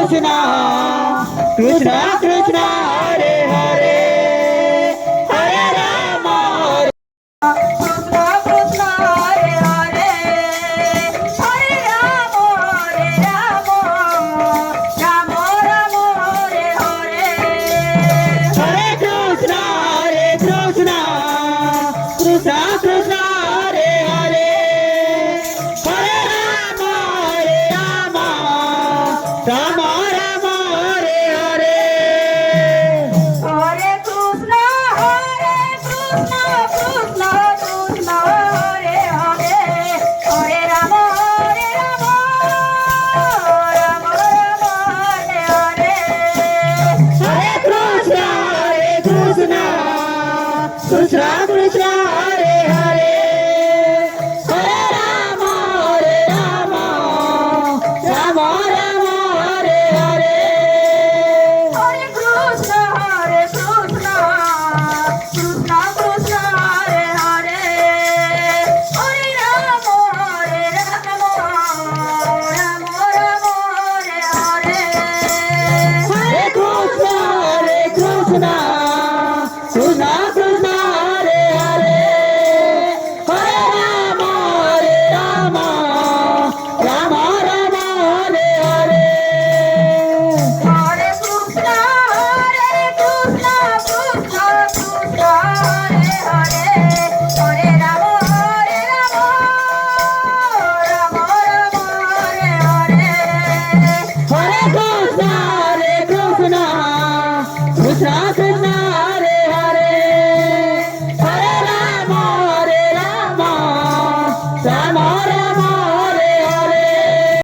Krishna, Krishna Krishna, Hare Hare, Hare Rama, Krishna Krishna Hare Hare, Hare Rama Hare Rama, Rama Rama Hare Hare. Hare Krishna, Krishna Krishna, Hare Hare, Hare Rama, Rama Rama, Hare Hare. Hare Krishna, Krishna Krishna Hare Hare, Hare Rama, Rama Rama Hare Hare. Hare Krishna, Krishna Krishna, Hare Hare, Hare Rama, Rama Rama, Hare Hare. Hare Krishna, Krishna Krishna Hare Hare, Hare Rama, Rama Rama Hare Hare. Hare Krishna, Krishna Krishna, Hare Hare, Hare Rama, Rama Rama, Hare Hare. Hare Krishna, Krishna Krishna Hare Hare, Hare Rama, Rama Rama Hare Hare. Hare Krishna, Krishna